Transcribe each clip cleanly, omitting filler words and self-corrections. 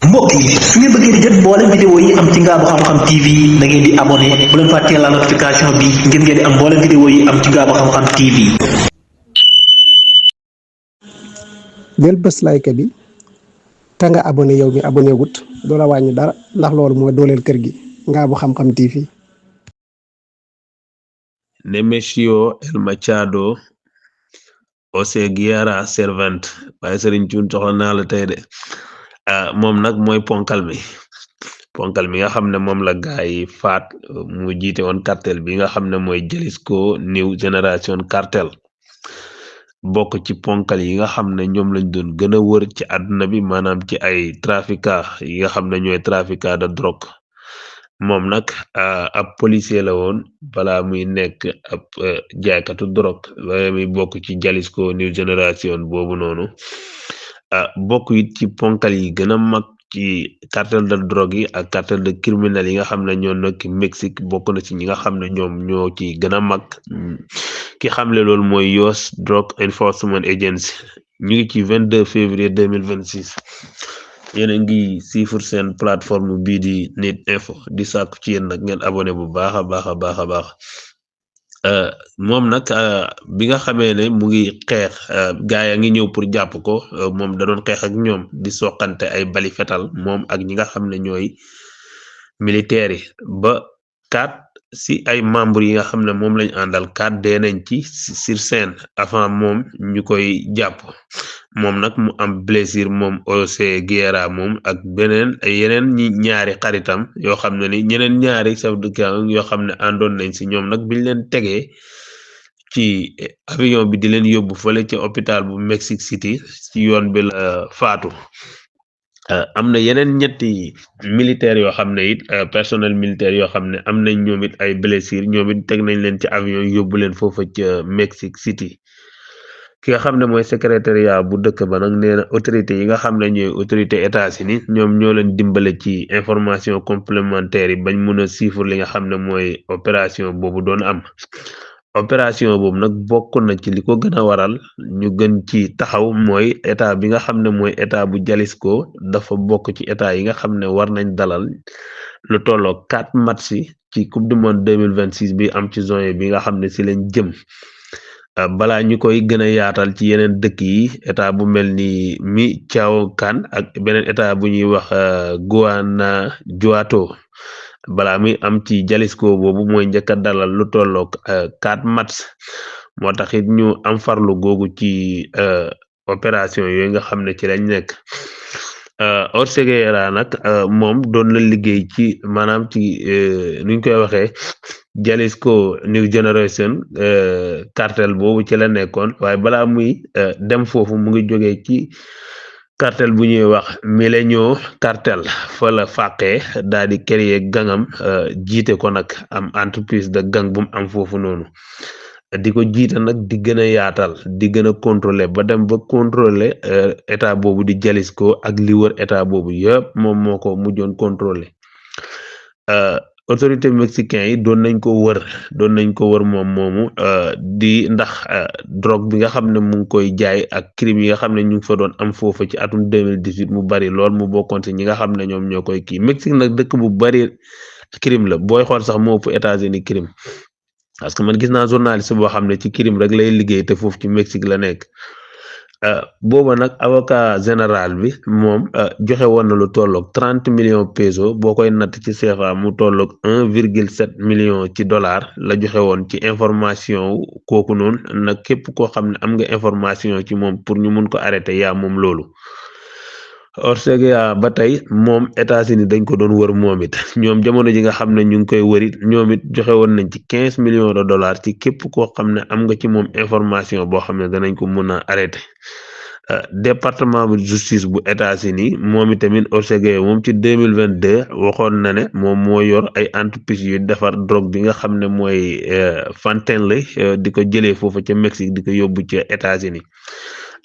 mbokk yi su ngeen bëggee di jot mboolem vidéo yi am ci Ngabou Xam-Xam TV da ngeen di abonné bu leen fàttee la notification bi ngir ngeen di am mboolem vidéo yi am ci Ngabou Xam-Xam TV. del bés like bi te nga abonné yow mi abonné wut doo la wàññi dara ndax loolu mooy dooleel kër gi Ngabou Xam-Xam TV. Nemesio El Machado Oseguera Servant waaye Serigne Thioune soxla naa la tey de moom nag mooy ponkal mi nga xam ne moom la gaay yi faat mu jiite woon cartel bi nga xam ne mooy Jalisco New Generation Cartel bokk ci ponkal yi nga xam ne ñoom lañ doon gën a wër ci àdduna bi maanaam ci ay trafiquants yi nga xam ne ñooy trafiquants de drogue moom nag ab policier la woon balaa muy nekk ab jaaykatu drogue waaye muy bokk ci Jalisco New Generation boobu noonu bokk it ci ponkal yi gën a mag ci cartel de drogue yi ak cartel de criminel yi nga xam ne ñoo nekk Mexique bokk na ci ñi nga xam ne ñoom ñoo ci gën a mag ki xamle loolu mooy US Drug Enforcement Agency ñu ngi ci 22 février 2026 yéen a ngi siifur seen plateforme bii di Nit Info di sàkku ci yéen nag ngeen abonné bu baax a baax moom nag bi nga xamee ne mu ngi xeex gaay a ngi ñëw pour jàpp ko moom da doon xeex ak ñoom di soqante ay bali fetal moom ak ñi nga xam ne ñooy militaires yi ba 4 si ay membres yi nga xam ne moom lañ àndal 4 dee nañ ci sur scène avant moom ñu koy jàpp moom nag mu am blessure moom Oseguera moom ak yeneen ñaari xaritam yoo xam ne ni ñeneen ñaari chef de gang yoo xam ne àndoon nañ si ñoom nag biñ leen tegee ci avion bi di leen yóbbu fële ci hôpital bu Mexico City ci yoon bi la faatu am na yeneen ñetti militaires yoo xam ne it personnel militaire yoo xam ne am nañ ñoom it ay blessure ñoom it teg nañ leen ci avion yóbbu leen foofa ca Mexico City ki nga xam ne mooy secrétariat bu dëkk ba nag nee na autorité yi nga xam ne ñooy autorité États-Unis ñoom ñoo leen dimbale ci information complémentaire yi bañ mun a siifur li nga xam ne mooy opération boobu doon am opération boobu nag bokk na ci li ko gën a waral ñu gën ci taxaw mooy état bi nga xam ne mooy état bu Jalisco dafa bokk ci état yi nga xam ne war nañ dalal lu tolloo 4 match ci coupe du monde 2026 bi am ci juin bi nga xam ne si lañ jëm balaa ñu koy gën a yaatal ci yeneen dëkk yi état bu mel ni Michoacán ak beneen état bu ñuy wax Guanajuato balaa muy am ci Jalisco boobu mooy njëkk a dalal lu tollook 4 match moo tax it ñu am farlu googu ci opération yooyu nga xam ne ci lañ nekk Oseguera nag moom doon na liggéey ci maanaam ci nuñ koy waxee Jalisco New Generation cartel boobu ci la nekkoon waaye balaa muy dem foofu mu ngi jógee ci cartel bu ñuy wax Milenio cartel fa la fàqee daal di créer gangam jiite ko nag am entreprise de gang bu mu am foofu noonu di ko jiite nag di gën a yaatal di gën a contrôler ba dem ba contrôler état boobu di Jalisco ak li wër état boobu yëpp moom moo ko mujjoon contrôler autorité mexicain yi doon nañ ko wër moom moomu di ndax drogue bi nga xam ne mu ngi koy jaay ak crime yi nga xam ne ñu ngi fa doon am foofa ci atum 2018 mu bari lool mu bokkoon ci ñi nga xam ne ñoom ñoo koy kii Mexique nag dëkk bu bari crime la booy xool sax moo ëpp États-Unis crime parce que man gis naa journaliste boo xam ne ci crime rek lay liggéey te foofu ci Mexique la nekk booba nag avocat général bi moom joxe woon na lu tolloog 30 millions pesos boo koy natt ci CFA mu tolloog 1,7 million ci dollar la joxe woon ci information kooku noonu nag képp koo xam ne am nga information ci moom pour ñu mun ko arrêter yaa moom loolu Oseguera ba tey moom États-Unis dañ ko doon wër moom it ñoom jamono ji nga xam ne ñu ngi koy wërit ñoom it joxe woon nañ ci 15 millions de dollars ci képp koo xam ne am nga ci moom information boo xam ne danañ ko mun a arrêter département bu justice bu États-Unis moom itamit Oseguera moom ci 2022 waxoon na ne moom moo yor ay entreprise yu defar drogue bi nga xam ne mooy fentanyl di ko jëlee foofu ca Mexique di ko yóbbu ca États-Unis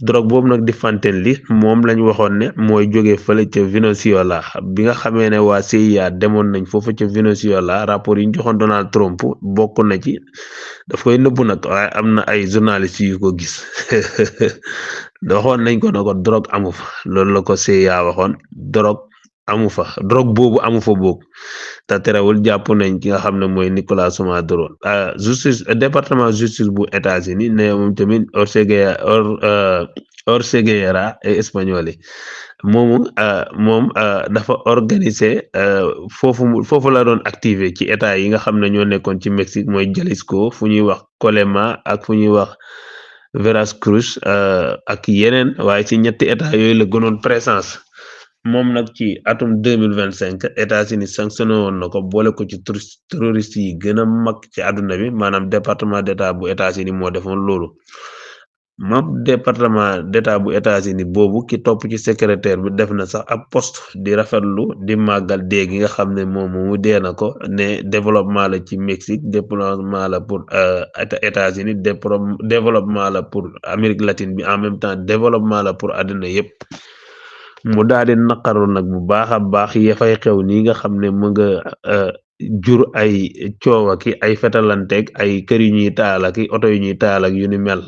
drogue boobu nag di fentanyl moom lañ waxoon ne mooy jógee fële ca Venezuela bi nga xamee ne waa CIA demoon nañ foofu ca Venezuela rapport yi ñu joxoon Donald Trump bokk na ci daf koy nëbbu nag waaye am na ay journalistes yu ko gis waxoon nañ ko ne ko drogue amu fa loolu la ko CIA waxoon drogue amu fa drogue boobu amu fa boog te terewul jàpp nañ ki nga xam ne mooy Nicolás Maduro justice département justice bu États-Unis ne moom tamit Orseguera espagnol yi moom dafa organiser foofu la doon activer ci état yi nga xam ne ñoo nekkoon ci Mexique mooy Jalisco fu ñuy wax Colima ak fu ñuy wax Veracruz ak yeneen waaye ci ñetti état yooyu la gënoon présence moom nag ci atum 2025 États-Unis sanctionné woon na ko boole ko ci terroriste yi gën a mag ci àdduna bi maanaam département d'état bu États-Unis moo defoon loolu moom département d'état bu États-Unis boobu ki topp ci secrétaire bi def na sax ab poste di rafetlu di màggal dee gi nga xam ne moom mu dee na ko ne développement la ci Mexique développement la pour États-Unis développement la pour Amérique latine bi en même temps développement la pour àdduna yépp mu daal di naqaru nag bu baax a baax ya fay xew nii nga xam ne mu nga jur ay coow ki ay fetalanteeg ay kër yu ñuy taal ak oto yu ñuy taal ak yu ni mel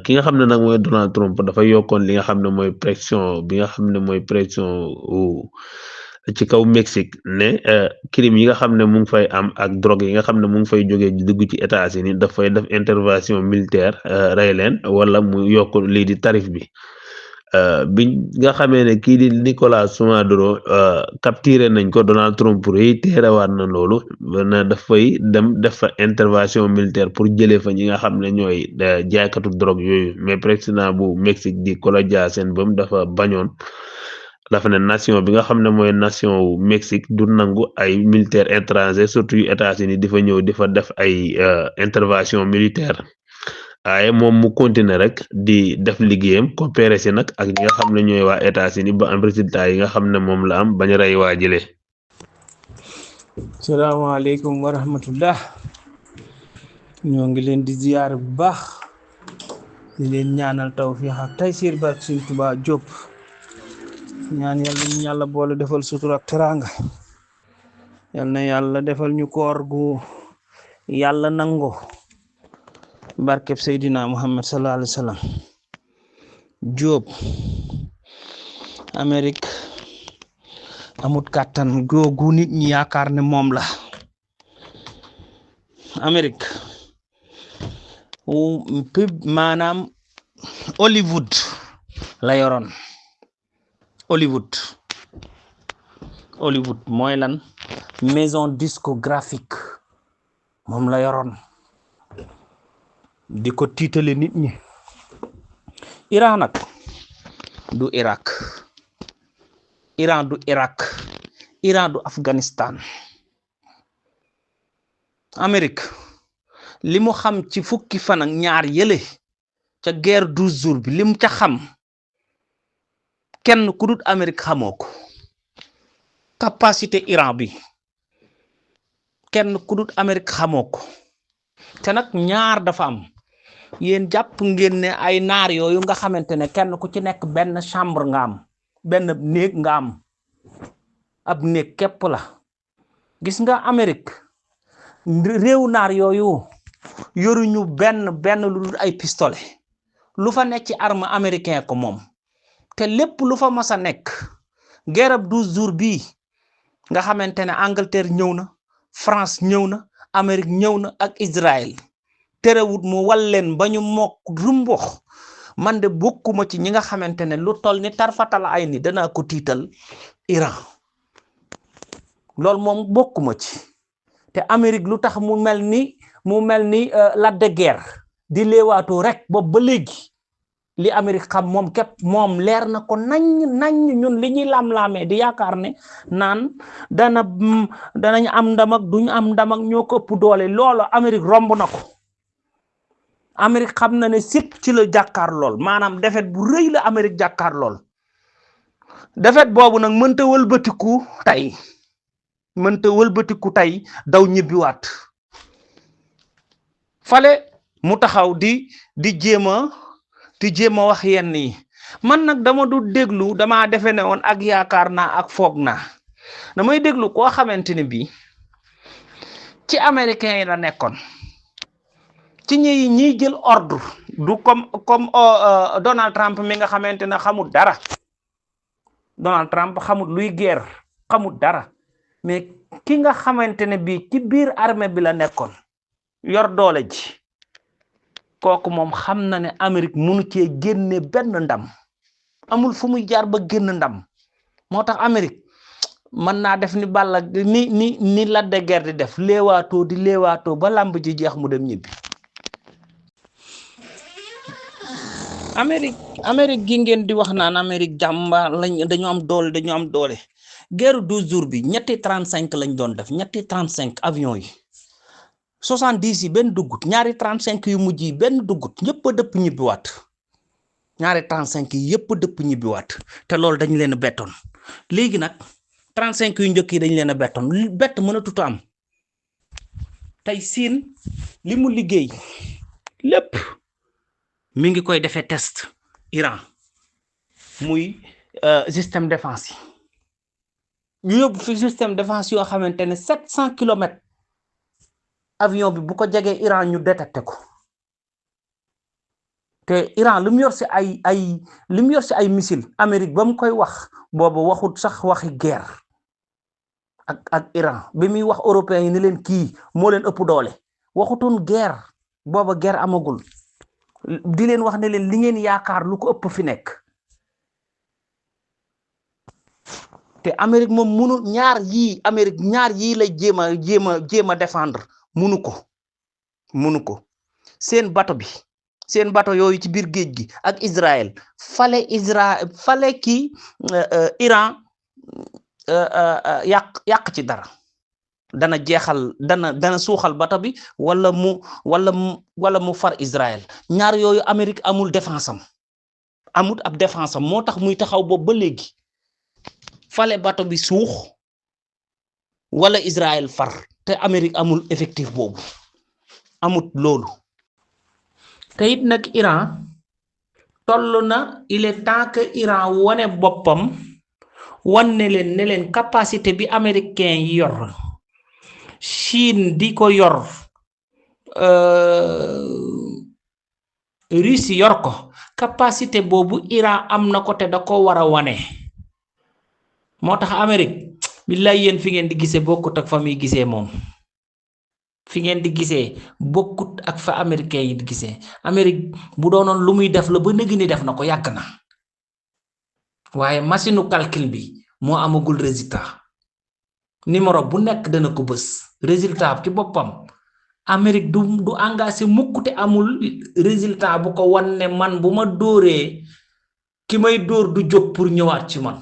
ki nga xam ne nag mooy Donald Trump dafa yokkoon li nga xam ne mooy pression bi nga xam ne mooy pression ci kaw Mexique ne crime yi nga xam ne mu ngi fay am ak drogue yi nga xam ne mu ngi fay jógee dugg ci États-Unis dafay def intervention militaire rey leen wala mu yokk lii di tarif bi biñ nga xamee ne kii di Nicolás Maduro capturé nañ ko Donald Trump réitérewaat na loolu na dafay dem def fa intervention militaire pour jëlee fa ñi nga xam ne ñooy jaaykatu drogue yooyu mais président bu Mexique di Claudia Sheinbaum dafa bañoon dafa ne nation bi nga xam ne mooy nation wu Mexique du nangu ay militaire étranger surtout yu États-Unis di fa ñëw di fa def ay intervention militaire waaye moom mu continuer rek di def liggéeyam coopérer si nag ak ñi nga xam ne ñooy waa États-Unis ba am résultat yi nga xam ne moom la am bañ rey waa jëlee. salaamaaleykum wa rahmatullah ñoo ngi leen di ziyaar bu baax di leen ñaanal tawfiix ak taysiir barke Sëriñ Tuubaa Jóob ñaan yàlla ñu yàlla boole defal sutura ak teraanga yal na yàlla defal ñu koor gu yàlla nango barkeb Seydina Muhammad sallallahu alayhi wa sallam Jóob Amérique amut kàttan googu nit ñi yaakaar ne moom la Amérique maanaam Hollywood la yoroon Hollywood mooy lan maison discographique moom la yoroon di ko tiitale nit ñi Iran nag du Irak Iran du Irak Iran du Afghanistan Amérique li mu xam ci fukki fan ak ñaar yële ca guerre 12 jours bi lim ca xam kenn ku dut Amérique xamoo ko capacité Iran bi kenn ku dut Amérique xamoo ko te nag ñaar dafa am yéen jàpp ngeen ne ay naar yooyu nga xamante ne kenn ku ci nekk benn chambre nga am benn néeg nga am ab néeg képp la gis nga Amérique réew naar yooyu yoruñu benn lu dul ay pistolet lu fa nekk ci arme américain ko moom te lépp lu fa mas a nekk guerre 12 jours bii nga xamante ne Angleterre ñëw na France ñëw na Amérique ñëw na ak Israël terewut mu wal leen ba ñu mokk rumbox man de bokkuma ci ñi nga xamante ne lu toll ni tarfatal ay ni danaa ko tiital Iran loolu moom bokkuma ci te Amérique lu tax mu mel ni la de guerre di leewaatoo rek boobu ba léegi li Amérique xam moom képp moom leer na ko nañ ñun li ñuy lam-laamee di yaakaar ne naan danañ am ndam ak duñ am ndam ak ñoo ko ëpp doole loolu Amérique romb na ko Amérique xam na ne sip ci la jàkkaar lool maanaam défaite bu rëy la Amérique jàkkaar lool défaite boobu nag mënta wëlbatiku tey daw ñibbiwaat fale mu taxaw di jéem a wax yenn yi man nag dama du déglu damaa defe ne woon ak yaakaar naa ak foog naa damay déglu koo xamante ne bii ci américain yi la nekkoon ci ñiy jël ordre du comme Donald Trump mi nga xamante ne xamul dara Donald Trump xamut luy guerre xamut dara mais ki nga xamante ne bii ci biir armée bi la nekkoon yor doole ji kooku moom xam na ne Amérique munu cee génne benn ndam amul fu muy jaar ba génn ndam moo tax Amérique mën naa def ni Balla ni Lac de Guiers di def léewaatoo ba làmb ji jeex mu dem ñibbi. Amérique gi ngeen di wax naan Amérique jàmbaar lañ dañu am doole guerre 12 jours bi ñetti 35 lañ doon def ñetti 35 avion yi 70 yi benn duggut ñaari 35 yu mujj yi benn duggut ñëpp a dëpp ñibbiwaat ñaari 35 yi yëpp a dëpp ñibbiwaat te loolu dañ leen a bettoon léegi nag 35 yu njëkk yi dañ leen a bettoon bett mënatut a am tey Siin li mu liggéey lépp mi ngi koy defee test Iran muy système défense yi ñu yóbbu fi système défense yoo xamante ne 700 kilomètres avion bi bu ko jegee Iran ñu détecté ko te Iran lu mu yor si ay missile Amérique ba mu koy wax boobu waxut sax waxi guerre ak Iran bi muy wax européens yi ni leen kii moo leen ëpp doole waxutoon guerre booba guerre amagul di leen wax ne leen li ngeen yaakaar lu ko ëpp fi nekk te Amérique moom munu ñaar yii lay jéem a défendre munu ko seen bato yooyu ci biir géej gi ak Israël fale Iran yàq ci dara dana jeexal dana suuxal bato bi wala mu far Israël ñaar yooyu Amérique amul défense amul ab défense moo tax muy taxaw boobu ba léegi fale bato bi suux wala Israël far te Amérique amul effectif boobu amut loolu te it nag Iran toll na il est temps que Iran wane boppam wan ne leen capacité bi américain yi yor Chine di ko yor Russie yor ko capacité boobu Iran am na ko te da ko war a wane moo tax Amérique billaay yéen fi ngeen di gisee bokkut ak fa muy gisee moom fi ngeen di gisee bokkut ak fa américain yi di gisee Amérique bu doonoon lu muy def la ba nëgg ni def na ko yàgg na waaye machine calcul bi moo amagul résultat numéro bu nekk dana ko bës résultat ci boppam Amérique du engagé mukk te amul résultat bu ko wan ne man bu ma dóoree ki may dóor du jóg pour ñëwaat ci man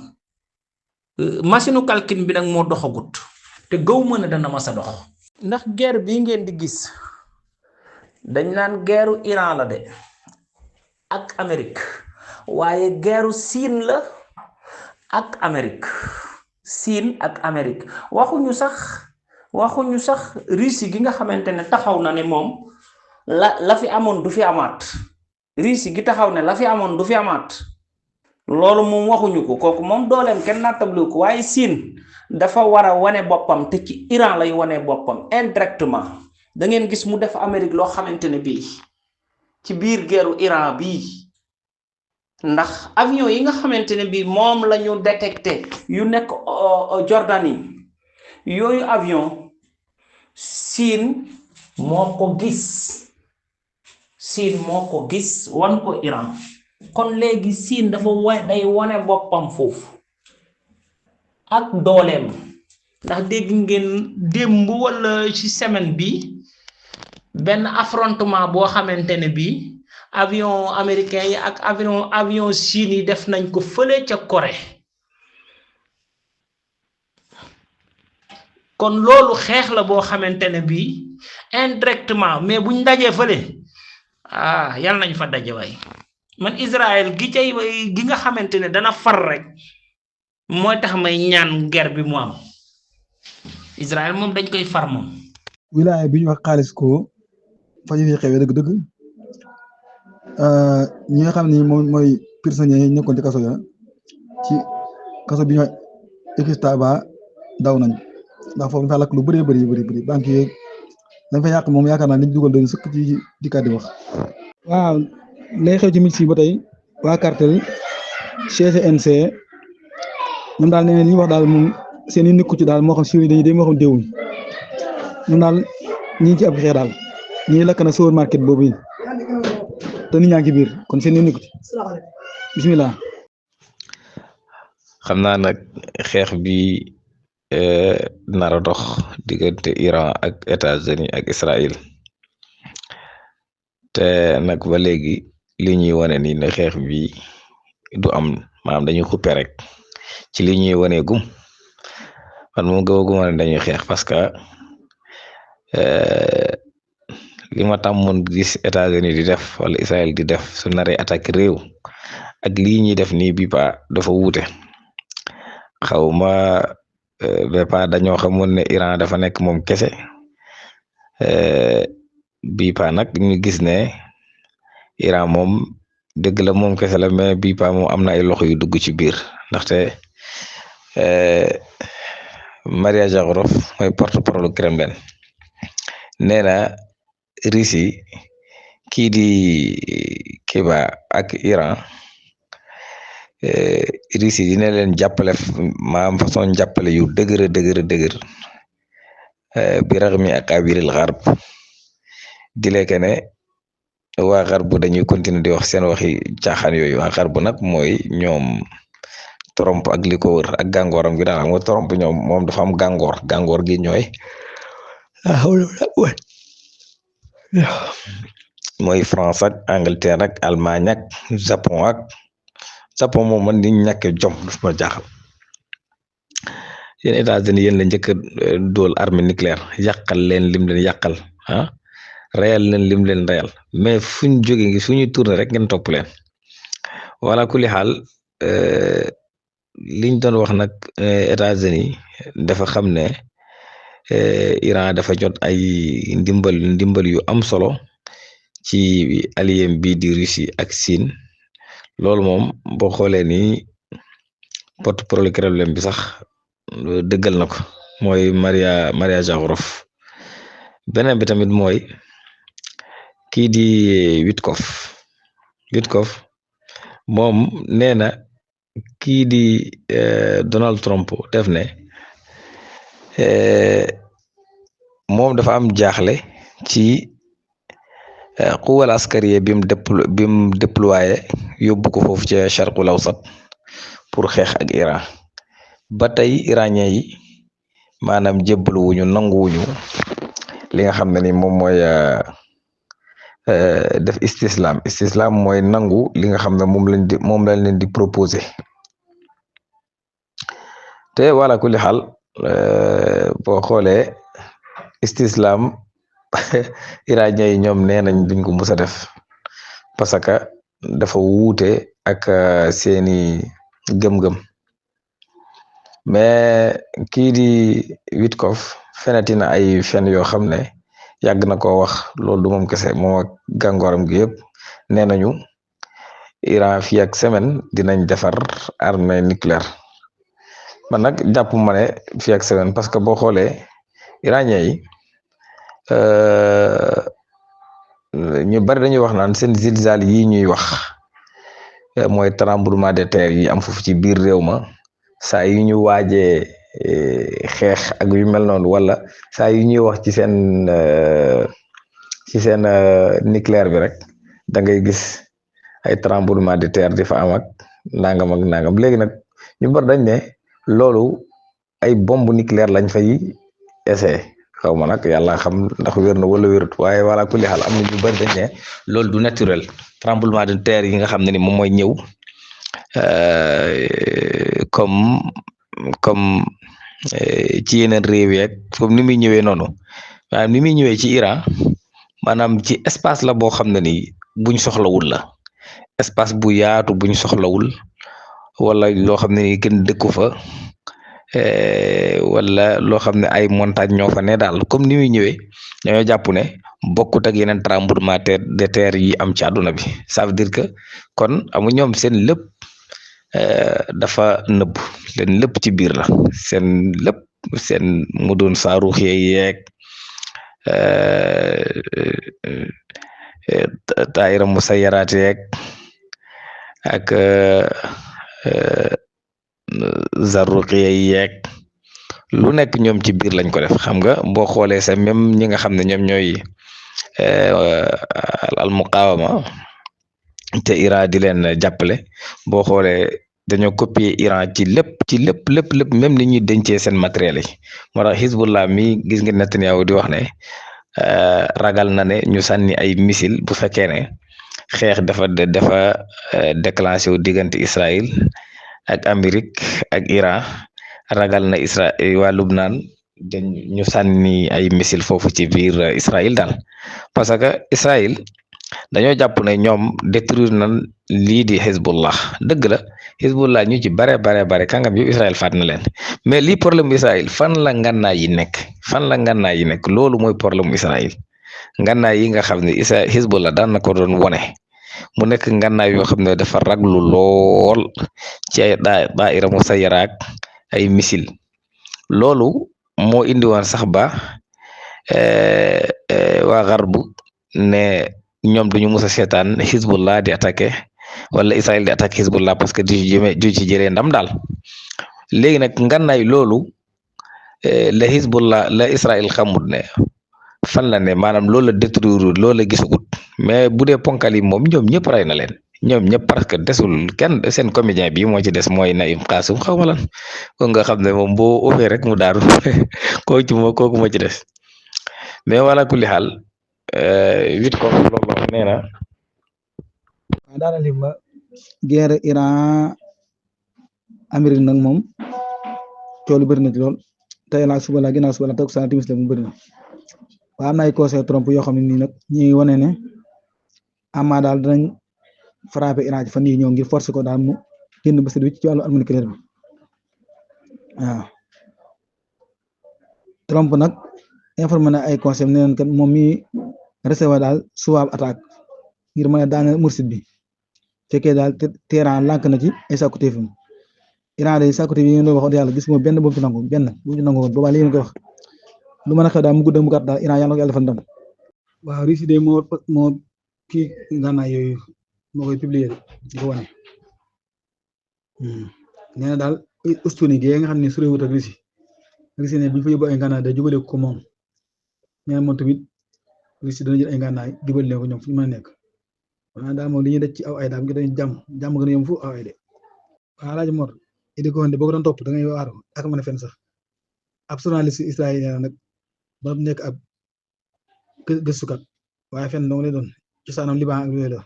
machine calcul bi nag moo doxagut te gaw ma ne dana mas a dox ndax guerre bii ngeen di gis dañ naan guerru Iran la de ak Amérique waaye guerru Siin la ak Amérique Siin ak Amérique waxuñu sax Russie gi nga xamante ne taxaw na ne moom la fi amoon du fi amaat Russie gi taxaw ne la fi amoon du fi amaat loolu moom waxuñu ko kooku moom dooleem kenn nattablu ko waaye Siin dafa war a wane boppam te ci Iran lay wane boppam indirectement da ngeen gis mu def Amérique loo xamante ne bii ci biir guerru Iran bii ndax avion yi nga xamante ne bii moom la ñu détecté yu nekk Jordanie yooyu avion Siin moo ko gis wan ko Iran kon léegi Siin dafa day wane boppam foofu ak dooleem ndax dégg ngeen démb wala ci semaine bi benn affrontement boo xamante ne bii avion américain yi ak avion Chine yi def nañ ko fële ca Corée kon loolu xeex la boo xamante ne bii indirectement mais buñ dajee fële yàlla nañ fa daje waay man Israël gi nga xamante ne dana far rek mooy tax may ñaan guerre bi mu am Israël moom dañ koy far moom. wilaaya bi ñu wax xaalis ko fa ñu fi xewee dëgg-dëgg ñi nga xam ne moom mooy prisonniers yi nekkoon ci kaso bi ñu wax Ekistaba daw nañ ndax foofu dafa lakk lu bëree bëri banque yeeg dañ fa yàq moom yaakaar naa liñ dugal doon sëkk ci dikkaat di wax. waaw lay xew ci Mexique ba tey waa cartel CNC ñoom daal nee na li ñu wax daal moom seen i nekku ci daal moo xam siiw yi dañuy dem moo xam déewuñ ñoom daal ñi ngi ci ab xeex daal ñii lakk na supermarket boobu yi te nit ñaa ngi ci biir kon seen i nekku ci bisimilah. xam naa nag xeex bi nar a dox diggante Iran ak États-Unis ak Israël te nag ba léegi li ñuy wane ni ne xeex bi du am maanaam dañuy xuppe rek ci li ñuy wane gum man moom gëwaguma ne dañuy xeex parce que li ma tàmmoon gis États-Unis di def wala Israël di def su naree attaque réew ak lii ñuy def nii bi pa dafa wuute xawma ba dañoo xamoon ne Iran dafa nekk moom kese bii pa nag ñu gis ne Iran moom dëgg la moom kese la mais bii pa moom am na ay loxo yu dugg ci biir ndaxte Maria Zakharov mooy porte-parole Kremlin nee na Russie kii di Cuba ak Iran Russie dina leen jàppale maam façon jàppale yu dëgër bi raxmi ak abiril xarb di lekk ne waa xarb dañuy continuer di wax seen waxi caaxaan yooyu waa xarb nag mooy ñoom Trump ak li ko wër ak gàngooram gi daal xam nga Trump ñoom moom dafa am gàngoor gi ñooy mooy France ak Angleterre ak Allemagne ak Japon moom man ni ñàkk jom daf ma jaaxal yéen États-Unis yéen la njëkk a dool arme nucléaire yàqal leen lim leen yàqal reyal leen lim leen reyal mais fuñ jóge ngi suñuy tourné rek ngeen topp leen wala kuli xaal liñ doon wax nag États-Unis dafa xam ne Iran dafa jot ay ndimbal yu am solo ci allié bi di Russie ak Chine loolu moom boo xoolee ni porte-parole Kremlin bi sax dëggal na ko mooy Maria Zakharov beneen bi tamit mooy kii di Witkoff moom nee na kii di Donald Trump def ne moom dafa am jaaxle ci quwal askariye bim déployé yóbbu ko foofu ca Charqul Awsat pour xeex ak Iran ba tey iranien yi maanaam jébbalu wuñu nanguwuñu li nga xam ne ni moom mooy def istislam mooy nangu li nga xam ne moom lañ leen di proposer te wala kulli xaal boo xoolee istislam iranien yi ñoom nee nañ duñ ko mus a def parce que dafa wuute ak seeni gëm-gëm mais kii di Witkoff fenatina ay fen yoo xam ne yàgg na ko wax loolu du moom kese moom ak gàngooram gi yëpp nee nañu Iran fii ak semaine dinañ defar armée nucléaire man nag jàpp ma ne fii ak semaine parce que boo xoolee iranien yi ñu bari dañuy wax naan seen zilzal yi ñuy wax mooy tremblement de terre yi am foofu ci biir réew ma saa yu ñu waajee xeex ak yu mel noonu wala saa yu ñuy wax ci seen nucléaire bi rek da ngay gis ay tremblement de terre di fa am ak nangam léegi nag ñu bari dañ ne loolu ay bombe nucléaire lañ fay essayé xaw ma nag yàlla xam ndax wér na wala wérut waaye wala kulli xaal am na ñu bari dañ ne loolu du naturel tremblement de terre yi nga xam ne ni moom mooy ñëw comme ci yeneen réew yeeg comme ni muy ñëwee noonu maanaam ni muy ñëwee ci Iran maanaam ci espace la boo xam ne ni buñ soxlawul la espace bu yaatu buñ soxlawul wala loo xam ne ni kenn dëkku fa wala loo xam ne ay montagne ñoo fa ne daal comme ni muy ñëwee dañoo jàpp ne bokkut ak yeneen tremblement de terre yi am ci àdduna bi ça veut dire que kon amu ñoom seen lépp dafa nëbb leen lépp ci biir la seen lépp seen mu doon saaruux yeeg taayira mu sayaraat yeeg ak Zarruqiya yeeg lu nekk ñoom ci biir lañ ko def xam nga boo xoolee sa même ñi nga xam ne ñoom ñooy al muqawama te Iran di leen jàppale boo xoolee dañoo copier Iran ci lépp même ni ñuy dencee seen matériel yi moo tax Hezbollah mi gis nga Netanyahu di wax ne ragal na ne ñu sànni ay missile bu fekkee ne xeex dafa déclenché wu diggante Israël ak Amérique ak Iran ragal na Israël waa Lubnaan ñu sànni ay missile foofu ci biir Israël daal parce que Israël dañoo jàpp ne ñoom détruire nañ lii di Hezbollah dëgg la Hezbollah ñu ci bare kàngam yu Israël faat na leen mais lii problème Israël fan la ngànnaay yi nekk loolu mooy problème Israël ngànnaay yi nga xam ne Hezbollah daan na ko doon wone mu nekk ngànnaay yoo xam ne dafa raglu lool ci ay daa'ira musayyara ak ay missile loolu moo indi woon sax ba waa Garbu ne ñoom duñu mus a seetaan Hezbollah di attaqué wala Israël di attaqué Hezbollah parce que du ci jëlee ndam daal léegi nag ngànnaay loolu la Hezbollah la Israël xamut ne fan la ne maanaam loolu la détruire loolu la gisagut mais bu dee ponkal yi moom ñoom ñëpp rey na leen ñoom ñëpp parce que desul kenn seen comédien bi moo ci des mooy Naïm Qassem xaw ma lan ko nga xam ne moom boo offee rek mu daaru kooku moo ci des mais wala kulli xaal Witkoff loolu wax nee na waaw daal li ma guerre Iran Amérique nag moom coow lu bëri na ci lool tey laa suba la ginnaaw suba la toog saa timis la mu bëri na waaye am na ay conseil Trump yoo xam ne nii nag ñi wane ne ama daal danañ frappé Iran ci fan yii ñëw ngir forcer ko daal mu génn ba ci wàllu arme nucléaire bi waaw Trump nag informé na ay conseil nee nañ kat moom mi recevoir daal suwaab attaque ngir mën a daaneel Mursid bi fekkee daal Téhéran lànk na ci ay sàkkuteefam Iran day sàkkuteef yi ñu doon wax yàlla gis nga benn boobu ci nangu woon boobaa li ngeen koy wax lu mën a xew daal mu gudd mu gàtt daal Iran yàlla na ko yàlla defal ndam waaw Russie de moo kii ngànnaay yooyu moo koy publier di ko wane nee na daal Estonie gi nga xam ne soriwut ak Russie ne bu ñu fa yóbbu ay ngànnaay day jubale ko moom nee na moom tamit Russie dana jël ay ngànnaay jubale leen ko ñoom fu ñu mën a nekk waaye daal moom li ñuy def ci aw ay daal dañuy jàmm gën a yem fu aw ay de waaw laaj Mor idi ko wante boo ko doon topp da ngay waaru ak mën a fen sax ab journaliste israélien nag ba nekk ab gëstukat waaye fen dong lay doon cosaanam Liban ak yooyu la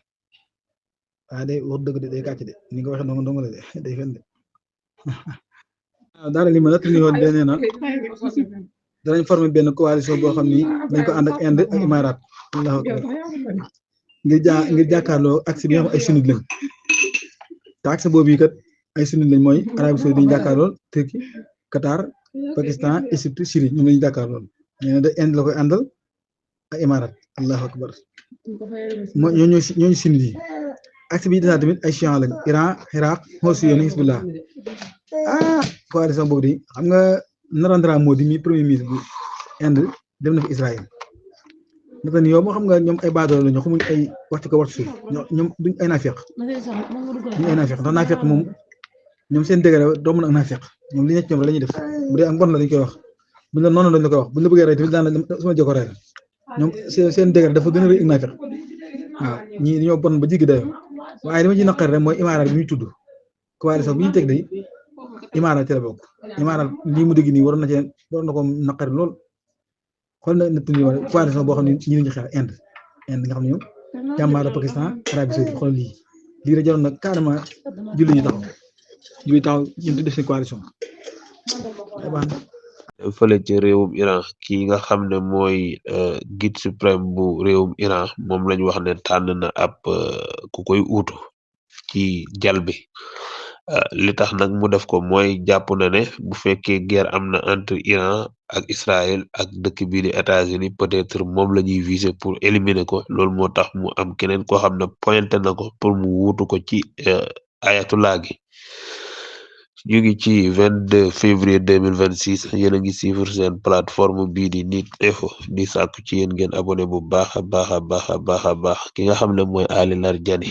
waaye day wax dëgg de day kàcc de ni nga waxee dong la de day fen de waaw daal li ma natt ni woon beneen na danañ former benn coalition boo xam ni dañ ko ànd ak Inde ak Imaaraat Allahu akbar ngir jàkkaarloo axe bi nga xam ay sunnit lañ te axe boobu yi kat ay sunnit lañ mooy Arabie Saoudite dañuy jàkkaarloo Turquie Qatar Pakistan Égypte Syrie ñoom lañu jàkkaarloo nee na de Inde la koy àndal ak Imaaraat Allahu akbar mooy ñooñu sunnit yi axe bi desaa tamit ay chiites lañ Iran Iraq Houthi Hizbullah coalition boobu di xam nga Narendra Modi mi premier ministre bu Inde dem na fi Israël naka ni yow moo xam nga ñoom ay baadoolo la ñu xamuñ ay wax ci ko wax suuf ñoom duñ ay naafeq ndax naafeq moom ñoom seen degré doo mën ak naafeq ñoom li nekk ñoom la ñuy def bu dee ak mbon la dañ koy wax buñ la noonu lañ la koy wax buñ la bëggee rey tamit daan la sama jokko rey ñoom seen degré dafa gën a rëy ak naafeq waaw ñii dañoo bon ba jiggi dayo waaye li ma ci naqar rek mooy Imaaraat bi ñuy tudd coalition bi ñu teg day Imaaraat ci la bokk Imaaraat lii mu dégg nii waroon na ko naqari lool xool na natt ni coalition boo xam ne ñi lañu xeex Inde nga xam ne ñoom jàmbaar Pakistan Arabie Saoudite xool lii da jaroon nag carrément julli ñu taxaw ñu def seen coalition fële ci réewum Iran kii nga xam ne mooy guide suprême bu réewum Iran moom lañ wax ne tànn na ab ku koy uutu ci jal bi li tax nag mu def ko mooy jàpp na ne bu fekkee guerre am na entre Iran ak Israël ak dëkk bii di États-Unis peut-être moom la ñuy viser pour éliminer ko loolu moo tax mu am keneen koo xam ne pointé na ko pour mu wuutu ko ci ayatollah gi ñu ngi ci 22 février 2026 yéen a ngi suivre seen plateforme bii di Nit Info di sàkku ci yéen ngeen abonné bu baax a baax ki nga xam ne mooy Ali Lardiani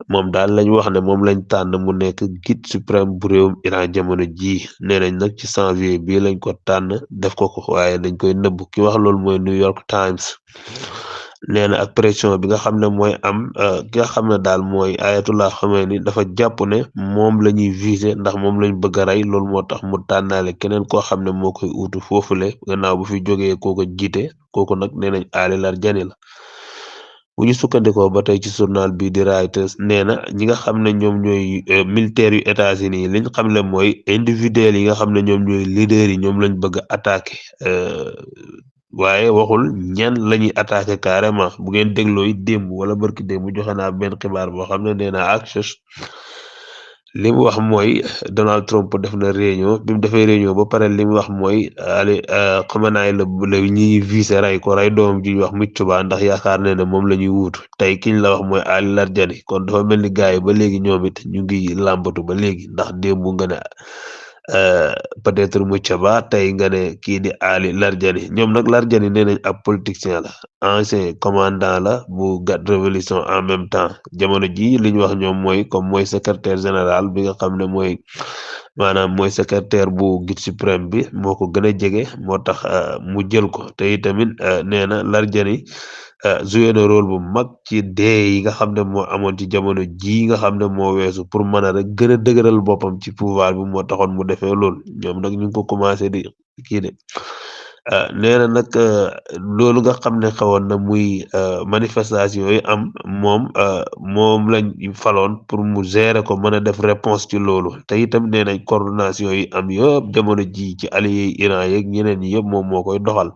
moom daal lañ wax ne moom lañ tànn mu nekk guide suprême bu réewum Iran jamono jii nee nañ nag ci janvier bii lañ ko tànn def ko waaye dañ koy nëbb ki wax loolu mooy New York Times nee na ak pression bi nga xam ne mooy am ki nga xam ne daal mooy Ayatollah Khomeini dafa jàpp ne moom la ñuy viser ndax moom lañ bëgg a rey loolu moo tax mu tànnaale keneen koo xam ne moo koy uutu foofule gannaaw bu fi jógee kooko jiite kooku nag nee nañ Ali Larijani la bu ñu sukkandikoo ba tey ci journal bi di Reuters nee na ñi nga xam ne ñoom ñooy militaires yu États-Unis yi liñ xam ne mooy individuels yi nga xam ne ñoom ñooy leaders yi ñoom lañ bëgg a attaqué waaye waxul ñan la ñuy attaqué carrément bu ngeen dégloo it démb wala barki démb joxe naa benn xibaar boo xam ne nee na Axios li mu wax mooy Donald Trump def na réunion bi mu defee réunion ba pare li mu wax mooy Ali Khamenei la ñuy visé rey ko rey doomam ji ñuy wax Mujtaba ndax yaakaar ne moom la ñuy wuutu tey kiñ la wax mooy Ali Larijani kon dafa mel ni gars yi ba léegi ñoom it ñu ngi làmbatu ba léegi ndax démb nga ne peut-être Mujtaba tey nga ne kii di Ali Larijani ñoom nag Larijani nee nañ ab politicien la ancien commandant la bu Garde révolution en même temps jamono ji li ñu wax ñoom mooy comme mooy secrétaire général bi nga xam ne mooy maanaam mooy secrétaire bu guide suprême bi moo ko gën a jege moo tax mu jël ko te itamit nee na Larijani joué na rôle bu mag ci dee yi nga xam ne moo amoon ci jamono ji nga xam ne moo weesu pour mën a rek gën a dëgëral boppam ci pouvoir bi moo taxoon mu defee loolu ñoom nag ñu ngi ko commencé di kii de nee na nag loolu nga xam ne xawoon na muy manifestation yi am moom lañ faloon pour mu gérer ko mën a def réponse ci loolu te itam nee nañ coordination yi am yëpp jamono ji ci alliés Iran yeeg ñeneen ñi yëpp moom moo koy doxal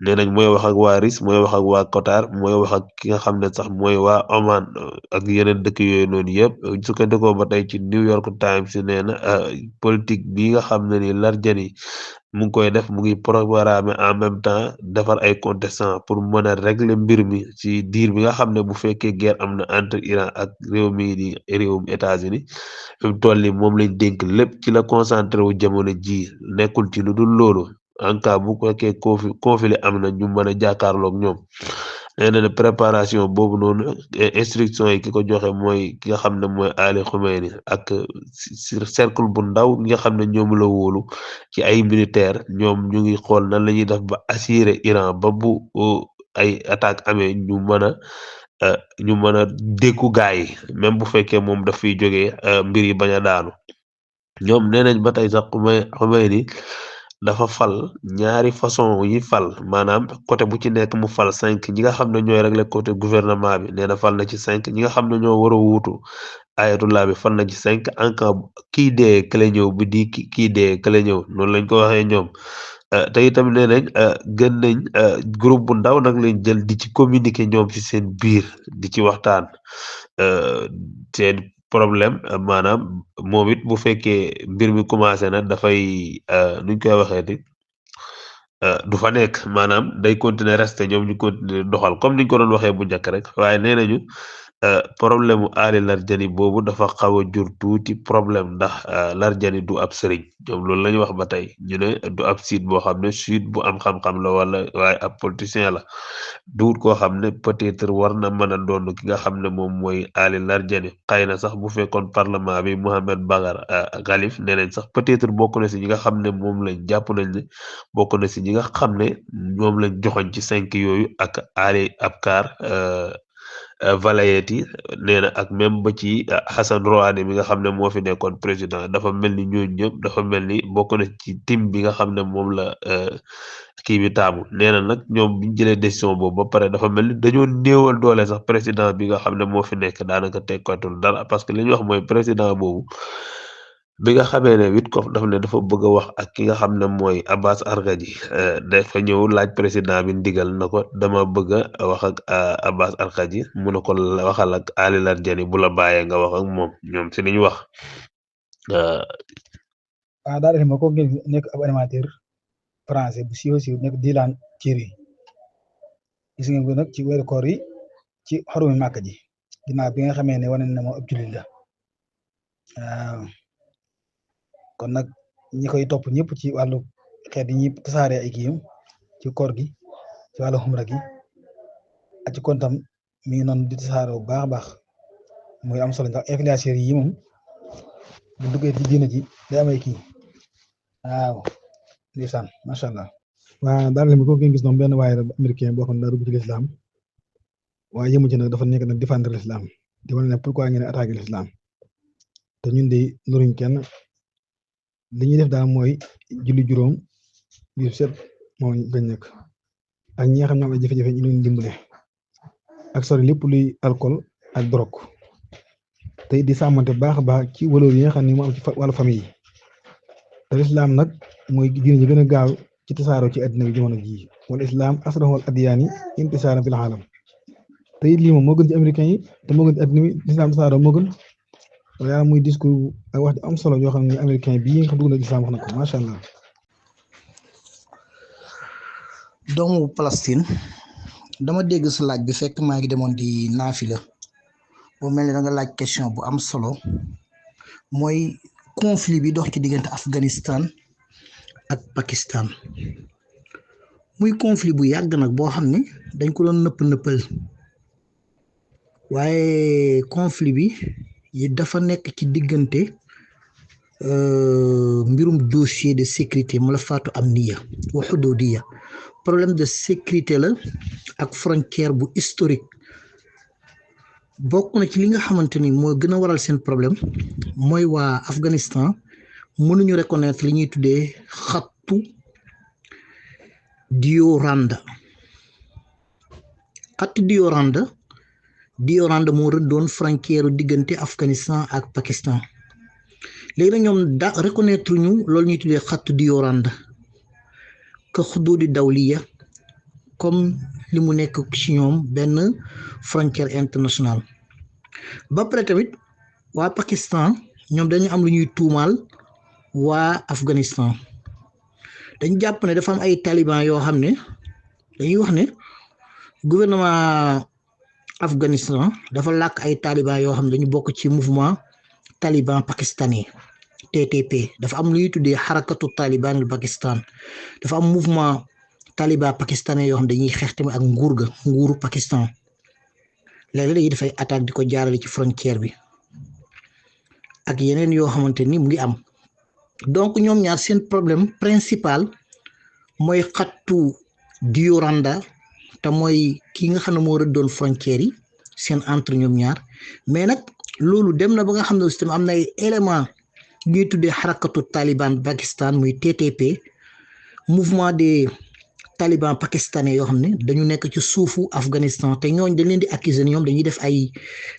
nee nañ mooy wax ak waa RIS mooy wax ak waa Qatar mooy wax ak ki nga xam ne sax mooy waa Oman ak yeneen dëkk yooyu noonu yëpp sukkandikoo ba tey ci New York Times nee na politique bi nga xam ne ni Larijani mu ngi koy def mu ngi programme en même temps defar ay contestants pour mën a régler mbir mi ci diir bi nga xam ne bu fekkee guerre am na entre Iran ak réew mi di réewum États-Unis fi mu toll nii moom lañ dénk lépp ci la concentré wu jamono ji nekkul ci lu dul loolu en cas bu fekkee conflit am na ñu mën a jàkkaarloog ñoom nee na ne préparation boobu noonu instruction yi ki ko joxe mooy ki nga xam ne mooy Ali Khomeini ak cercle bu ndaw ñi nga xam ne ñoom la wóolu ci ay militaire ñoom ñu ngi xool nan la ñuy def ba assurer Iran ba bu ay attaque amee ñu mën a dékku gaay yi même bu fekkee moom daf fiy jógee mbir yi bañ a daanu ñoom nee nañ ba tey sax Khomeini dafa fal ñaari façon yi fal maanaam côté bu ci nekk mu fal 5 ñi nga xam ne ñooy régler côté gouvernement bi nee na fal na ci 5 ñi nga xam ne ñoo war a wuutu Ayatollah bi fal na ci 5 en cas kii dee kële ñëw bi di kii dee kële ñëw noonu lañ ko waxee ñoom te itam nee nañ gën nañ groupe bu ndaw nag lañ jël di ci communiquer ñoom ci seen biir di ci waxtaan seen problème maanaam moom it bu fekkee mbir mi commencé na dafay nuñ koy waxee di du fa nekk maanaam day continuer rester ñoom ñu continuer doxal comme niñ ko doon waxee bu njëkk rek waaye nee nañu problème mu Ali Larijani boobu dafa xaw a jur tuuti problème ndax Larijani du ab sëriñ ñoom loolu la ñu wax ba tey ñu ne du ab siit boo xam ne siit bu am xam-xam la wala waaye ab politicien la duut koo xam ne peut-être war na mën a doon ki nga xam ne moom mooy Ali Larijani xëy na sax bu fekkoon parlement bi Mohamed Bagar Galif nee nañ sax peut-être bokk na si ñi nga xam ne moom lañ jàpp nañ ne bokk na si ñi nga xam ne ñoom lañ joxoñ ci 5 yooyu ak Ali Abkar Velayeti nee na ak même ba ci Hassan Rouhani mi nga xam ne moo fi nekkoon président dafa mel ni ñooñu ñëpp dafa mel ni bokk na ci team bi nga xam ne moom la kii bi taamu nee na nag ñoom biñ jëlee décision boobu ba pare dafa mel ni dañoo néewal doole sax président bi nga xam ne moo fi nekk daanaka tekkatul dara parce que li ñu wax mooy président boobu bi nga xamee ne Witkoff dafa ne dafa bëgg a wax ak ki nga xam ne mooy Abbas Argadji dafa ñëw laaj président bi ndigal na ko dama bëgg a wax ak Abbas Argadji mu ne ko waxal ak Ali Larijani bu la bàyyee nga wax ak moom ñoom si li ñu wax. waaw daal ma ko ngeen nekk ab animateur français bu siiw siiw nekk Dylan Thierry gis ngeen ko nag ci weeru koor yi ci xarumi Màkka ji ginnaaw bi nga xamee ne wane na moom ab jullit la waaw. kon nag ñi koy topp ñëpp ci wàllu xeet yi ñi tasaare ay kiyam ci koor gi ci wàllu xumra gi ak ci kontam mi ngi noonu di tasaare bu baax a baax mooy am solo ndax influenceurs yi moom bu duggee ci diina ji day amay kii waaw ndeysaan macha allah. waaw daal ko ngeen gis noonu benn waaye américain boo xam ne daa dugg ci l'islam waaye yëmu ci nag dafa nekk nag défendre l'islam di wane ne pourquoi ngeen attaquer l'islam te ñun de nuruñ kenn li ñuy def daal mooy julli juróom yu set moom lañ nekk ak ñi nga xam ne am ay jafe-jafe ñu leen dimbale ak sori lépp luy alcool ak drogue te di sàmmante baax a baax ci valeur yi nga xam ne moo am ci wàllu famille yi te l'islam nag mooy diine ji gën a gaaw ci tasaaroo ci addina bi jamono jii wala islam asrahul adyaani intisaaran fil aalam te it lii moom moo gën ci américain yi te moo gën ci addina bi l'islam tasaaroo moo gën waaye muy discours ak wax am solo yoo xam ne américain bii nga xam dugg na islam wax na ko macha allah. doomu Palestine dama dégg sa laaj bi fekk maa ngi demoon di naafila boo mel ne da nga laaj question bu am solo mooy conflit bi dox ci diggante Afghanistan ak Pakistan muy conflit bu yàgg nag boo xam ne dañ ko doon nëppal waaye conflit bi yi dafa nekk ci diggante mbirum dossier de sécurité malafaatu amniya wa xududiya problème de sécurité la ak frontière bu historique bokk na ci li nga xamante ni moo gën a waral seen problème mooy waa Afghanistan mënuñu reconnaître li ñuy tuddee xattu Dioranda xattu Dioranda moo rëddoon frontière diggante Afghanistan ak Pakistan léegi nag ñoom reconnaître ñu loolu ñuy tuddee xattu Dioranda ka xuduudi dawliya comme li mu nekk ci ñoom benn frontière internationale ba pare tamit waa Pakistan ñoom dañu am lu ñuy tuumaal waa Afghanistan dañu jàpp ne dafa am ay taliban yoo xam ne dañuy wax ne gouvernement Afghanistan dafa làkk ay taliban yoo xam ne dañu bokk ci mouvement taliban pakistanais TTP dafa am lu ñuy tuddee xarakatu taliban al Pakistan dafa am mouvement taliban pakistanais yoo xam ne dañuy xeex tamit ak nguuru Pakistan léeg-léeg dañuy dafay attaque di ko jaarale ci frontière bi ak yeneen yoo xamante ni mu ngi am donc ñoom ñaar seen problème principal mooy xattu Dioranda te mooy ki nga xam ne moo rëddoon frontière yi seen entre ñoom ñaar mais nag loolu dem na ba nga xam ne aussi tamit am na ay élément ñuy tuddee xarakatu taliban Pakistan muy TTP mouvement des taliban pakistanais yoo xam ne dañu nekk ci suufu Afghanistan te ñooñ dañ leen di accuser ñoom dañuy def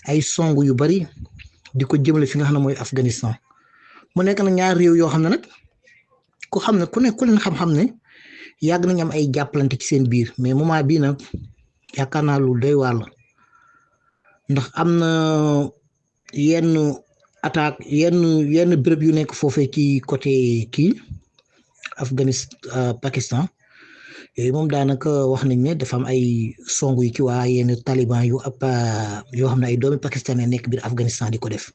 ay song yu bari di ko jëmale fi nga xam ne mooy Afghanistan mu nekk na ñaar réew yoo xam ne nag ku xam ne ku leen xam-xam ne yàgg nañ am ay jàppalante ci seen biir mais moment bii nag yaakaar naa lu doy waar la ndax am na yenn attaque yenn béréb yu nekk foofee ci côté kii Afghanistan Pakistan yooyu moom daanaka wax nañ ne dafa am ay song yu ci waa yenn taliban yu ab yoo xam ne ay doomi pakistanais nekk biir Afghanistan di ko def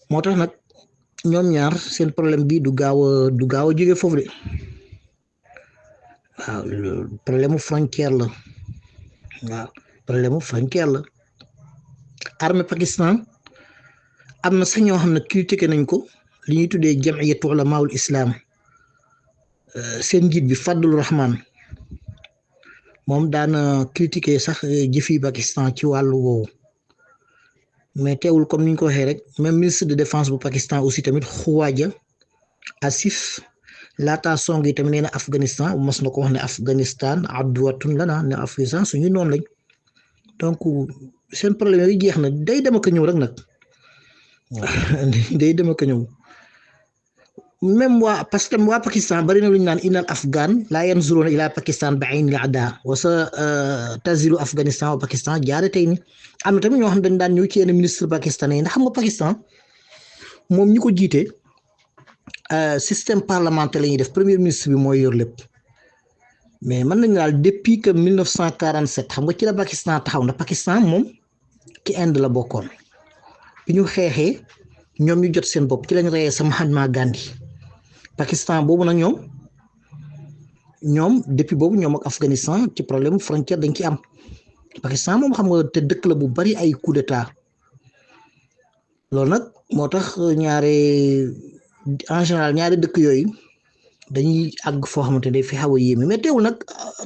moo tax nag ñoom ñaar seen problème bi du gaaw a jóge foofu de waaw problème mu frontière la waaw problème mu frontière la armée Pakistan am na sax ñoo xam ne critiqué nañ ko li ñuy tuddee jamiyatu ulamaul islam seen njiit bi Fadlur Rahman moom daana critiqué sax jëfi Pakistan ci wàllu woowu mais teewul comme ni ñu ko waxee rek même ministre de défense bu Pakistan aussi tamit Khawaja Asif laata song yi tamit nee na Afghanistan mos na ko wax ne Afghanistan adwatun lana ne Afghanistan suñu noonu lañ donc seen problème yooyu jeex na day dem ak ñëw rek nag day dem ak ñëw même parce que waa Pakistan bari na lu ñu naan innal afghan la yanzuruna ila Pakistan bi aynil ada wa sa tazilu Afghanistan wa Pakistan jaare tey ni am na tamit ñoo xam dañ daan ñëw ci yenn ministre pakistanais yi ndax xam nga Pakistan moom ñi ko jiite système parlementaire la ñuy def premier ministre bi mooy yor lépp mais mën nañu daal depuis que 1947 xam nga ci la Pakistan taxaw na Pakistan moom ci Inde la bokkoon bi ñu xeexee ñoom ñu jot seen bopp ci lañ reyee sa Mahatma Gandhi Pakistan boobu nag ñoom depuis boobu ñoom ak Afghanistan ci problème frontière dañ ci am Pakistan moom xam nga te dëkk la bu bari ay coup d'état loolu nag moo tax ñaare en général ñaari dëkk yooyu dañuy àgg foo xamante ne fi xaw a yéeme mais teewul nag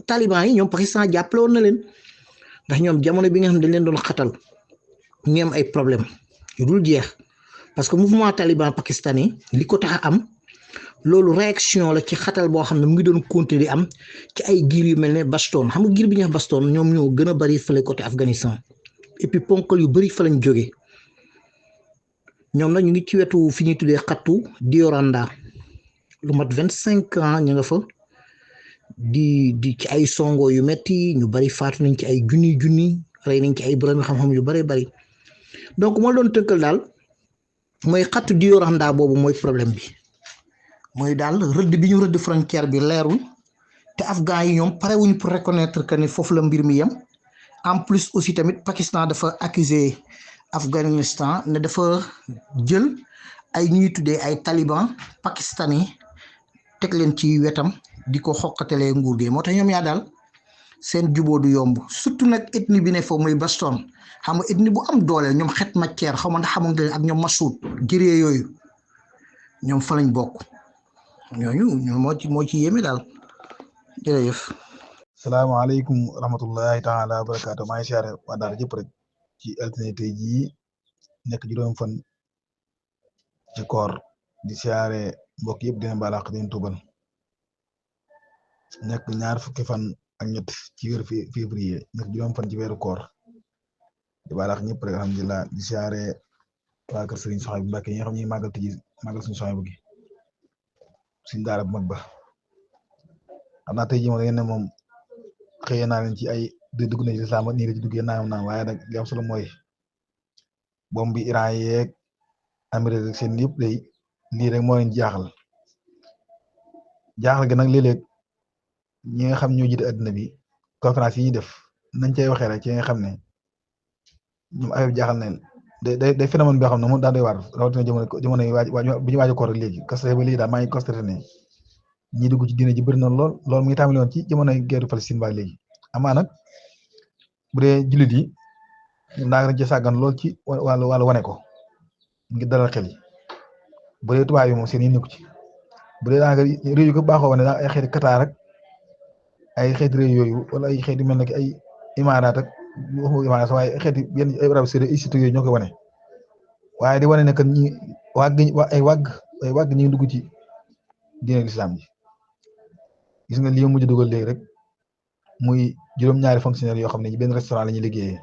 taliban yi ñoom Pakistan jàppale woon na leen ndax ñoom jamono bi nga xam ne dañ leen doon xatal ñu am ay problème yu dul jeex parce que mouvement taliban pakistanais li ko tax a am loolu réaction la ci xatal boo xam ne mu ngi doon continuer di am ci ay giir yu mel ne Baston xam nga giir bi ñuy wax Baston ñoom ñoo gën a bari fële côté Afghanistan et puis ponkal yu bari fa lañ jóge ñoom nag ñu ngi ci wetu fi ñuy tuddee xattu Dioranda lu mat 25 ans ñu nga fa di ci ay songo yu metti ñu bari faatu nañ ci ay junni rey nañ ci ay borom xam-xam yu bari bari donc moo doon tënkal daal mooy xattu Dioranda boobu mooy problème bi mooy daal rëdd bi ñu rëdd frontière bi leerul te afghan yi ñoom pare wuñ pour reconnaître que ni foofu la mbir mi yem en plus aussi tamit Pakistan dafa accuser Afghanistan ne dafa jël ay ñuy tuddee ay taliban pakistanais teg leen ci wetam di ko xoqatalee nguur gi moo tax ñoom yaa daal seen juboo du yomb surtout nag ethnie bi ne foofu muy Baston xam nga ethnie bu am doole ñoom xet matière xaw ma ndax xamante ne ak ñoom Massoud gëree yooyu ñoom fa lañ bokk ñooñu moo ci yéeme daal jërëjëf. salaamaaleykum wa rahmatullahi taala wa barakaatu maa ngi siyaare waa daara jëpp rek ci altine tey jii nekk juróom fan ci koor di siyaare mbokk yëpp dina balaax dina tuubal nekk ñaar fukki fan ak ñett ci weeru février nekk juróom fan ci weeru koor di balaax ñëpp rek alhamdulilah di siyaare waa kër Serigne Soxay bu Mbàkke yi nga xam ne màggal tëji màggal suñu soxay bu gi suñu daara bu mag ba xam naa tey jii moom da ngeen ne moom xëy naa leen ci ay dugg nañ ci lislaam nii la ci duggee naam waaye nag li am solo mooy bomb bi Iran yeeg Amérique rek seen yëpp day lii rek moo leen jaaxal gi nag léeg-léeg ñi nga xam ñoo jiite adduna bi conférence yi ñuy def nañ cay waxee rek ci nga xam ne ñoom affaire jaaxal nañ day phénomène boo xam ne moom daa doy waar rawatina jamono yi bi ñu waaj a koor rek léegi constaté ba léegi daal maa ngi constaté ne ñi dugg ci diine ji bëri na lool mu ngi tàmbali woon ci jamonoy guerre Palestine ba léegi amaa nag bu dee jullit yi ñoom daa nga ci sàggan lool ci wàllu wane ko ngir dalal xel yi bu dee tubaab yi moom seen yi nekku ci bu dee daa nga réew yu ko baaxoo wane daa ay xeeti Qatar ak ay xeeti réew yooyu wala ay xeeti mel ne ay Imaaraat ak waxuma Imaaraat waaye ay xeeti yenn ay Arabie Saoudite Égypte yooyu ñoo koy wane waaye di wane ne que ñi ay wàgg ñi ngi dugg ci diine l'islam ji gis nga lii mujj dugal léegi rek muy juróom-ñaari fonctionnaire yoo xam ne benn restaurant la ñuy liggéeyee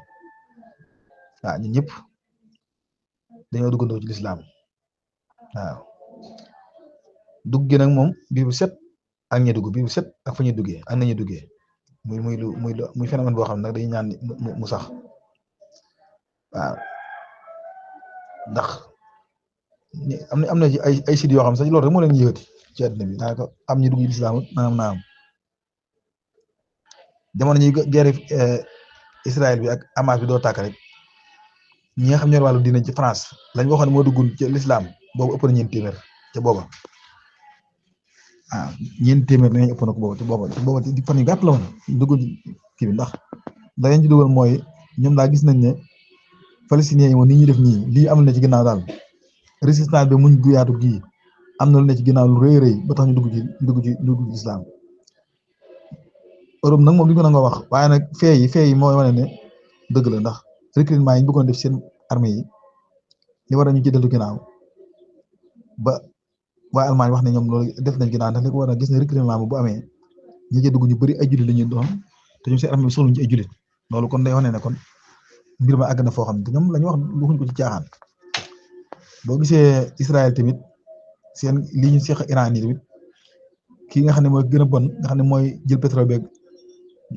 waaw ñun ñëpp dañoo duggandoo ci lislaam waaw dugg gi nag moom biir bu set ak ñi dugg biir bu set ak fa ñuy duggee ak nañu duggee muy phénomène boo xam ne nag dañuy ñaan mu sax waaw ndax am na ci ay sites yoo xam sax loolu rek moo leen yëkkati ci àddina bi daanaka am ñu dugg ci lislaam naam jamono ñuy guerre Israël bi ak Hamas bi doo tàkk rek ñi nga xam ñoo wàllu diine ci France lañ waxoon ne moo duggul ci lislaam boobu ëpp na ñeent téeméer ca booba ñeent téeméer nañ ëpp na ko booba ci fan yu gàtt la woon dugg kii bi ndax da ngeen ci dugal mooy ñoom daal gis nañ ne palestiniens yi moom ni ñuy def nii lii am na ci ginnaaw daal résistance bi muñ gu yaatu gii am na lu ne ci ginnaaw lu rëy ba tax ñu dugg ci islam Europe nag moom li ñu ko nangoo wax waaye nag fee yi mooy wane ne dëgg la ndax recrutement yi ñu bëggoon def seen armée yi li war a ñu ci dellu ginnaaw ba waa Allemagne wax ne ñoom loolu def nañ ginnaaw ndax li ko war a gis ne recrutement bu amee ñi ci dugg ñu bëri ay jullit la ñuy doon te ñoom seen armée bi soxluñu ci ay jullit loolu kon day wane ne kon mbir ma àgg na foo xam ne ñoom la ñu wax waxuñ ko ci caaxaan boo gisee Israël tamit seen lii ñu seq Iran yi tamit kii nga xam ne mooy gën a bon nga xam ne mooy jël pétrole beeg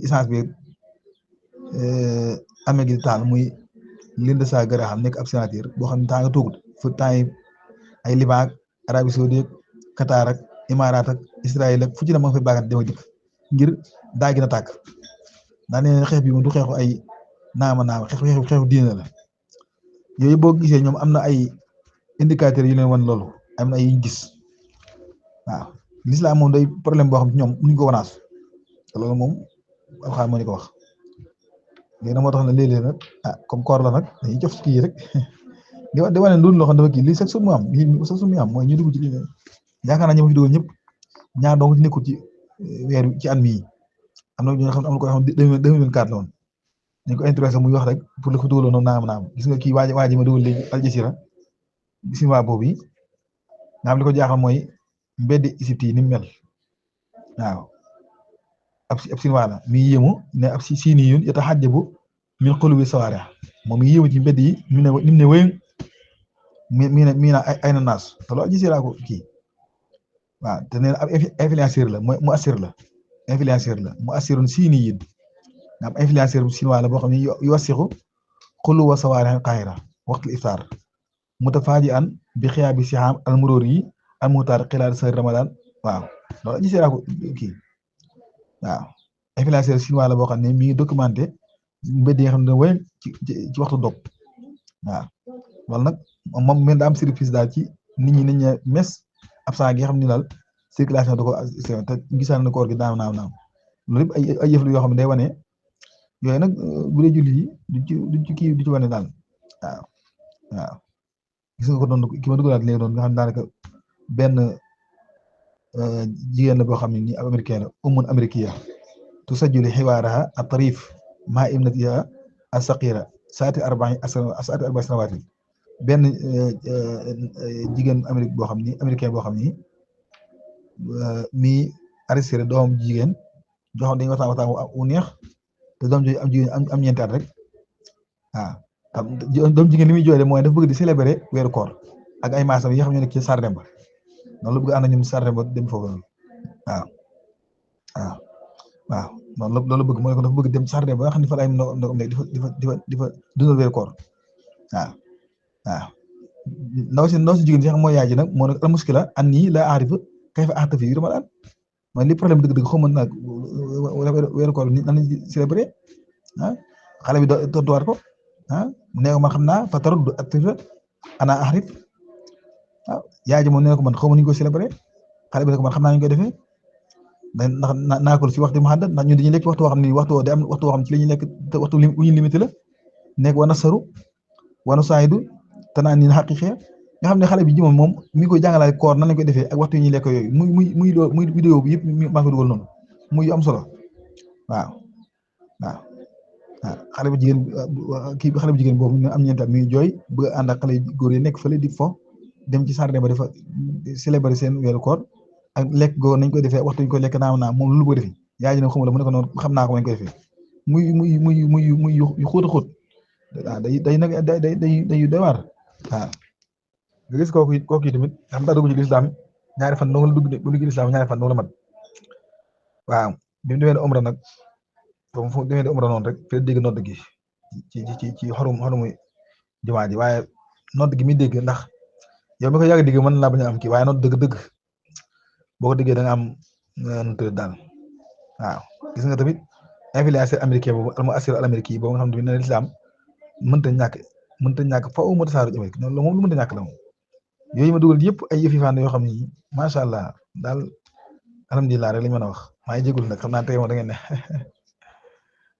essence beeg amee gi taal muy Linda Sa Graham nekk ab sénateur boo xam ne temps nga toogut fa temps yi ay Liban ak Arabie Saoudite Qatar ak Imaaraat ak Israël ak fu ci ne ma nga fay baagat dem ak dikk ngir daa gën a tàkk daa ne xeex bi moom du xeexu ay naama xeexu diine la yooyu boo gisee ñoom am na ay indicateurs yu leen wan loolu am na ay yuñ gis waaw l'islam moom day problème boo xam ne ñoom mënuñ ko wanaas te loolu moom alxames moo ñu ko wax léegi nag moo tax ne léeg-léeg nag comme koor la nag dañuy jox kii rek di wane ndul loo xam dafa kii lii sax su mu am lii sax su mu am mooy ñu dugg ci yaakaar naa ñi ma fi dugg ñëpp ñaar dong ci nekkul ci weer ci at mii am na ñoo xam ne am na ko xam 2024 la woon ñu ko intéressé muy wax rek pour le ko dugaloon noonu naam gis nga kii waa ji ma dugal léegi Al Jazeera bisimilah boobu yi nga xam li ko jaaxal mooy mbedd Égypte yi ni mu mel waaw ab Sinwaa la mi yéemu ne ab siini yun yataxajjabu min qulubi sawaariq moom mi yéemu ci mbedd yi ñu ne ni mu ne wéy mi na ay na naas te loolu Al Jazeera ko kii waaw te nee na ab influenceur la mooy mu assir la influenceur la mu assirun siini yin nga am influenceur bu Sinwaa la boo xam ne yuwassixu quluba sawaariq Qaahira waxtu iftaar mutafaaji'an bi xiyaabi sihaam al-muruuri yi al-muxtaar xilaal sahri Ramadan waaw loolu gisee naa ko kii waaw influenceur chinois la boo xam ne mi ngi documenté mbedd yi nga xam ne wéy ci waxtu dog waaw loolu nag moom mel daa am surprise daal ci nit ñi nañ ne mes absent gi nga xam ne daal circulation da ko te gisaan na koor gi naaw loolu yëpp ay yëf la yoo xam ne day wane yooyu nag bu dee julli yi duñ ci kii du ci wane daal waaw gis nga ko doon ki ma dugalaat léegi doon nga xam ne daanaka benn jigéen la boo xam ne nii ab américain la ummun amérikiya tusajjilu xiwaaraha at-tarif ma ibnatiha as-saqira saati arba'i sanawaatin benn jigéen Amérique boo xam ni américain boo xam ni mi arrêté doom jigéen joxoon dañuy waxtaan wu neex te doom jooju am jigéen am ñeenti at rek waaw doom jigéen li muy jooy mooy dafa bëgg di célébrer weeru koor ak ay maasam yi nga xam ne nekk ci Sardemba noonu la bëgg ànd ñun Sardemba dem foofu waaw loolu bëgg mooy ko dafa bëgg dem Sardemba ba nga xam ne fa lay ndox nekk di fa dundal weeru koor waaw ndaw si jigéen si xam mooy yaay ji nag moo nekk al muskila an nii la aarifa kayfa ahtafi fi Ramadan mooy li problème dëgg-dëgg xaw ma nag weeru koor ni nan lañ célébrer xale bi tontuwaat ko nee ko man xam naa fa taruddu at-tifla ana ahrif waaw yaay ji moom nee ko man xaw ma nu ñu ko célébrer xale bi ne ko man xam naa ñu koy defee ndax naakul fi waxtu muhaddad ndax ñun dañuy lekk waxtu woo xam ne waxtu day am waxtu woo xam ci la ñuy lekk te waxtu wu ñu limité la nekk wa nasaru wa nusaahidu tanaan ni haqiqiya nga xam ne xale bi ji moom mi ngi koy jàngalaay koor nan lañ koy defee ak waxtu yi ñuy lekk yooyu muy vidéo bi yëpp maa ngi ko dugal noonu muy am solo waaw xale bu jigéen xale bu jigéen boobu am ñeenti at mi ngi jooy bëgg ànd ak xale góor yi nekk fële di fo dem ci sardin ba dafa célébrer seen weeru koor ak lekk góor nañ koy defee waxtu ñu koy lekk naa moom lu bëgg defee yaay ji ne xamula mu ne ko noonu xam naa ko nañ koy defee muy yu xóot a xóot waaw day nag day doy waar waaw nga gis kooku yi tamit xam daa dugg ci lislaam ñaari fan dong la dugg bu dugg ci lislaam ñaari fan dong la mat waaw bi mu demee umra nag comme fu demee umra noonu rek fi dégg nodd gi ci xorumu jumaa ji waaye nodd gi mi dégg ndax yow mi ko yàgg dégg mën naa bañ a am kii waaye nodd dëgg-dëgg boo ko déggee da nga am nu tëdd daal waaw gis nga tamit influenceur américain boobu al mu'assir al américain boobu nga xam ne ne lislaam mënta ñàkk faaw mu tasaaru ci Amérique noonu moom lu mënta ñàkk la moom yooyu ma dugal yëpp ay yëf yu fànn yoo xam ni macha allah daal alhamdulilah rek lañ mën a wax maa ngi jégalu nag xam naa tey moom da ngeen ne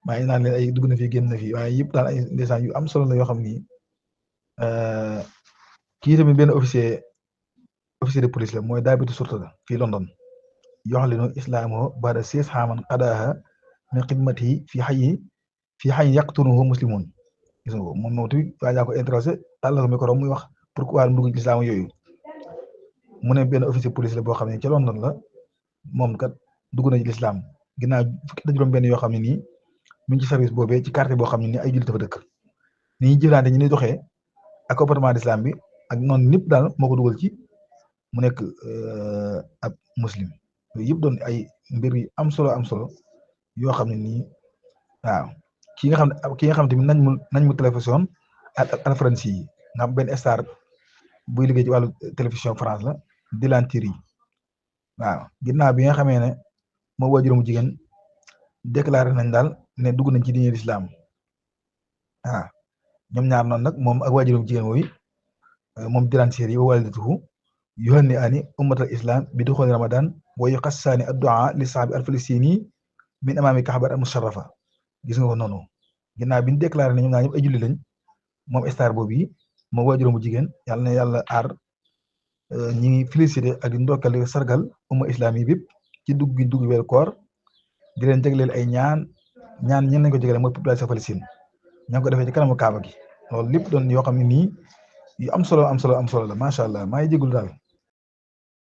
maa ngi naan leen ay dugg na fi génn na fi waaye yëpp daal ay ndeysaan yu am solo la yoo xam ni kii tamit benn officier de police la mooy daabiti surta la fii London yoxlinu islaamu ba'da 16 aaman qadaaha min xidmatihi fi hayyin yaqtuluhu muslimun gis nga ko moom tamit waa jaa ko intéressé tàllal ko micro muy wax pourquoi mu dugg ci lislaam yooyu mu ne benn officier police la boo xam ne ca London la moom kat dugg na ci lislaam ginnaaw fukki at juróom-benn yoo xam ne nii mu ngi ci service boobee ci quartier boo xam ne nii ay jullit dafa dëkk ni ñuy jëflante ñu ne doxee ak comportement d'islam bi ak noonu ñëpp daal moo ko dugal ci mu nekk ab muslim yooyu yëpp doon ay mbir yu am solo yoo xam ne nii waaw ki nga xam tamit nañ mu télévision ak France yi nga xam benn star buy liggéey ci wàllu télévision France la Dylan Thierry waaw ginnaaw bi nga xamee ne moo waajuram mu jigéen déclaré nañ daal ne dugg nañ ci diine l'islam waaw ñoom ñaar noonu nag moom ak waajuram mu jigéen wooyu moom Dylan Thierry wa walidatuhu yuhanni ani ummatal islam bi duxuli ramadan wa yuqassaani addu'a li sahbi al-falistini min amami kahbar al-musharrafa gis nga ko noonu ginnaaw bi ñu déclaré ne ñoom ñaar ñëpp ay julli lañ moom star boobu yi moom waajuram bu jigéen yàlla na yàlla aar ñi ngi félicité ak di ndokkal di sargal umma islam yi bépp ci dugg gi dugg weeru koor di leen jagleel ay ñaan ñen lañ ko jagleel mooy population Palestine ña ngi ko defee ci kanamu Kaaba gi loolu lépp doon yoo xam ne nii yu am solo la macha allah maa ngi jégalu daal.